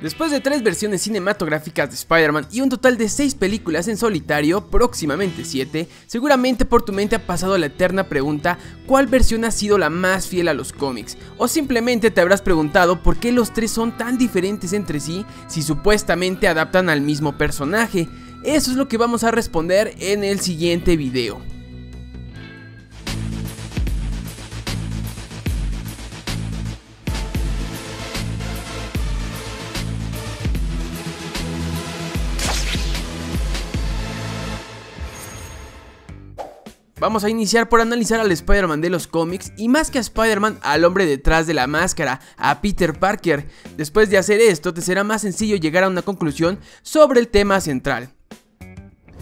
Después de 3 versiones cinematográficas de Spider-Man y un total de 6 películas en solitario, próximamente 7, seguramente por tu mente ha pasado la eterna pregunta: ¿cuál versión ha sido la más fiel a los cómics? O simplemente te habrás preguntado por qué los 3 son tan diferentes entre sí si supuestamente adaptan al mismo personaje. Eso es lo que vamos a responder en el siguiente video. Vamos a iniciar por analizar al Spider-Man de los cómics y más que a Spider-Man, al hombre detrás de la máscara, a Peter Parker. Después de hacer esto te será más sencillo llegar a una conclusión sobre el tema central.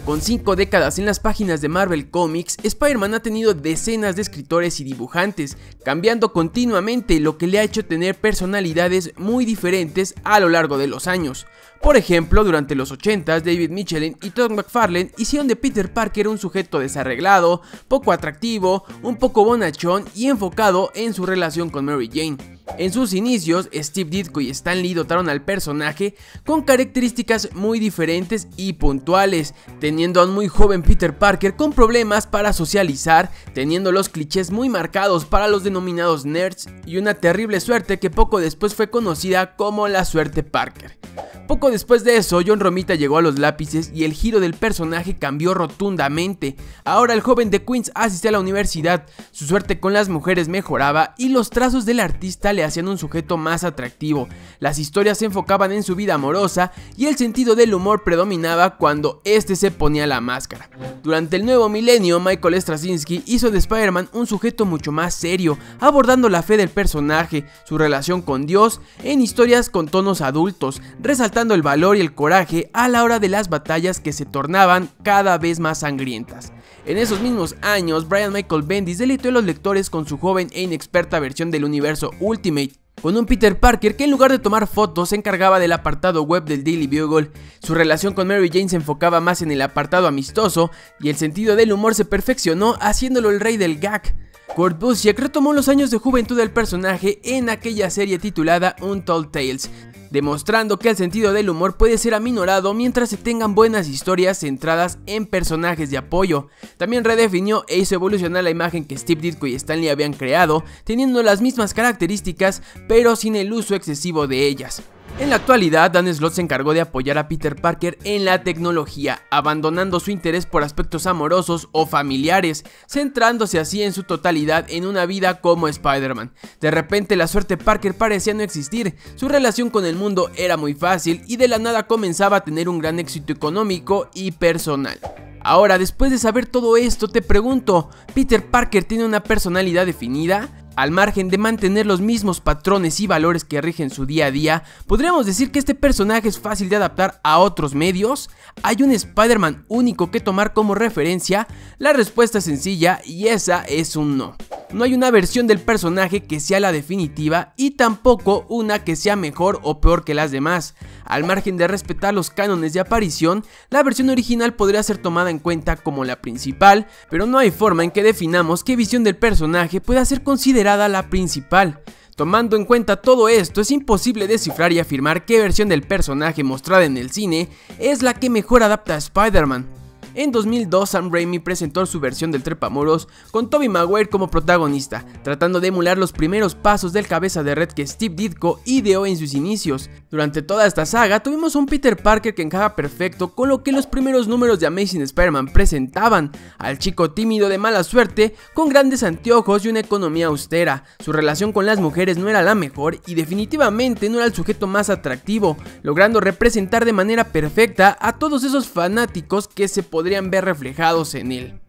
Con 5 décadas en las páginas de Marvel Comics, Spider-Man ha tenido decenas de escritores y dibujantes, cambiando continuamente, lo que le ha hecho tener personalidades muy diferentes a lo largo de los años. Por ejemplo, durante los 80s, David Michelin y Todd McFarlane hicieron de Peter Parker un sujeto desarreglado, poco atractivo, un poco bonachón y enfocado en su relación con Mary Jane. En sus inicios, Steve Ditko y Stan Lee dotaron al personaje con características muy diferentes y puntuales, teniendo a un muy joven Peter Parker con problemas para socializar, teniendo los clichés muy marcados para los denominados nerds y una terrible suerte que poco después fue conocida como la suerte Parker. Poco después de eso, John Romita llegó a los lápices y el giro del personaje cambió rotundamente. Ahora el joven de Queens asistía a la universidad, su suerte con las mujeres mejoraba y los trazos del artista le hacían un sujeto más atractivo. Las historias se enfocaban en su vida amorosa y el sentido del humor predominaba cuando este se ponía la máscara. Durante el nuevo milenio, Michael Straczynski hizo de Spider-Man un sujeto mucho más serio, abordando la fe del personaje, su relación con Dios, en historias con tonos adultos, resaltando el valor y el coraje a la hora de las batallas que se tornaban cada vez más sangrientas. En esos mismos años, Brian Michael Bendis deleitó a los lectores con su joven e inexperta versión del universo Ultimate, con un Peter Parker que en lugar de tomar fotos se encargaba del apartado web del Daily Bugle. Su relación con Mary Jane se enfocaba más en el apartado amistoso y el sentido del humor se perfeccionó haciéndolo el rey del gag. Kurt Busiek retomó los años de juventud del personaje en aquella serie titulada Untold Tales, demostrando que el sentido del humor puede ser aminorado mientras se tengan buenas historias centradas en personajes de apoyo. También redefinió e hizo evolucionar la imagen que Steve Ditko y Stan Lee habían creado, teniendo las mismas características pero sin el uso excesivo de ellas. En la actualidad, Dan Slott se encargó de apoyar a Peter Parker en la tecnología, abandonando su interés por aspectos amorosos o familiares, centrándose así en su totalidad en una vida como Spider-Man. De repente la suerte Parker parecía no existir, su relación con el mundo era muy fácil y de la nada comenzaba a tener un gran éxito económico y personal. Ahora, después de saber todo esto, te pregunto, ¿Peter Parker tiene una personalidad definida? Al margen de mantener los mismos patrones y valores que rigen su día a día, ¿podríamos decir que este personaje es fácil de adaptar a otros medios? ¿Hay un Spider-Man único que tomar como referencia? La respuesta es sencilla y esa es un no. No hay una versión del personaje que sea la definitiva y tampoco una que sea mejor o peor que las demás. Al margen de respetar los cánones de aparición, la versión original podría ser tomada en cuenta como la principal, pero no hay forma en que definamos qué visión del personaje pueda ser considerada la principal. Tomando en cuenta todo esto, es imposible descifrar y afirmar qué versión del personaje mostrada en el cine es la que mejor adapta a Spider-Man. En 2002, Sam Raimi presentó su versión del Trepamuros con Tobey Maguire como protagonista, tratando de emular los primeros pasos del cabeza de red que Steve Ditko ideó en sus inicios. Durante toda esta saga tuvimos un Peter Parker que encajaba perfecto con lo que los primeros números de Amazing Spider-Man presentaban, al chico tímido de mala suerte, con grandes anteojos y una economía austera. Su relación con las mujeres no era la mejor y definitivamente no era el sujeto más atractivo, logrando representar de manera perfecta a todos esos fanáticos que se podrían ver reflejados en él.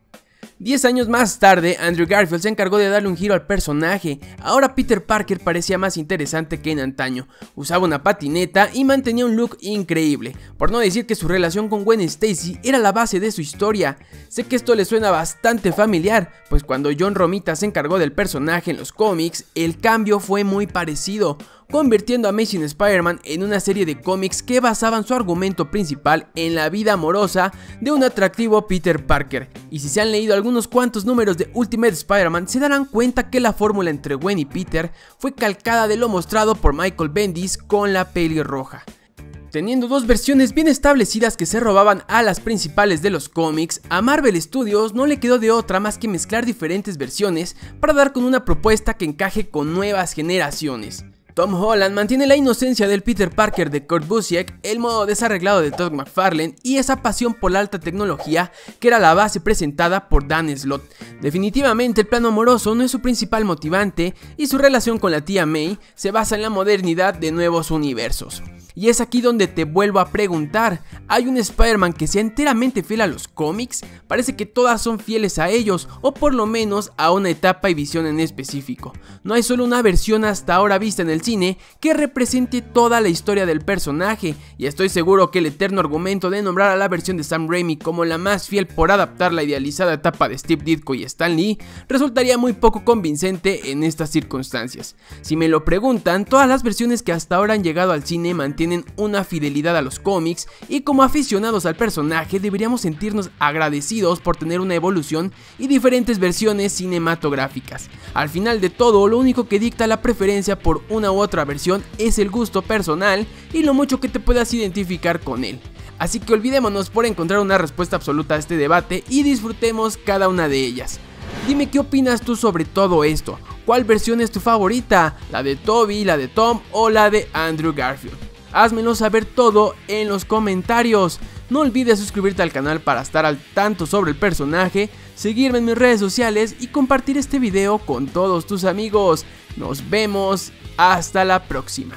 10 años más tarde, Andrew Garfield se encargó de darle un giro al personaje. Ahora Peter Parker parecía más interesante que en antaño, usaba una patineta y mantenía un look increíble, por no decir que su relación con Gwen Stacy era la base de su historia. Sé que esto le suena bastante familiar, pues cuando John Romita se encargó del personaje en los cómics, el cambio fue muy parecido, convirtiendo a Amazing Spider-Man en una serie de cómics que basaban su argumento principal en la vida amorosa de un atractivo Peter Parker. Y si se han leído algunos cuantos números de Ultimate Spider-Man, se darán cuenta que la fórmula entre Gwen y Peter fue calcada de lo mostrado por Michael Bendis con la pelirroja. Teniendo dos versiones bien establecidas que se robaban a las principales de los cómics, a Marvel Studios no le quedó de otra más que mezclar diferentes versiones para dar con una propuesta que encaje con nuevas generaciones. Tom Holland mantiene la inocencia del Peter Parker de Kurt Busiek, el modo desarreglado de Todd McFarlane y esa pasión por la alta tecnología que era la base presentada por Dan Slott. Definitivamente el plano amoroso no es su principal motivante y su relación con la tía May se basa en la modernidad de nuevos universos. Y es aquí donde te vuelvo a preguntar, ¿hay un Spider-Man que sea enteramente fiel a los cómics? Parece que todas son fieles a ellos, o por lo menos a una etapa y visión en específico. No hay solo una versión hasta ahora vista en el cine que represente toda la historia del personaje, y estoy seguro que el eterno argumento de nombrar a la versión de Sam Raimi como la más fiel por adaptar la idealizada etapa de Steve Ditko y Stan Lee resultaría muy poco convincente en estas circunstancias. Si me lo preguntan, todas las versiones que hasta ahora han llegado al cine mantienen una fidelidad a los cómics, y como aficionados al personaje deberíamos sentirnos agradecidos por tener una evolución y diferentes versiones cinematográficas. Al final de todo, lo único que dicta la preferencia por una u otra versión es el gusto personal y lo mucho que te puedas identificar con él. Así que olvidémonos por encontrar una respuesta absoluta a este debate y disfrutemos cada una de ellas. Dime qué opinas tú sobre todo esto. ¿Cuál versión es tu favorita? ¿La de Tobey, la de Tom o la de Andrew Garfield? Házmelo saber todo en los comentarios. No olvides suscribirte al canal para estar al tanto sobre el personaje, seguirme en mis redes sociales y compartir este video con todos tus amigos. Nos vemos hasta la próxima.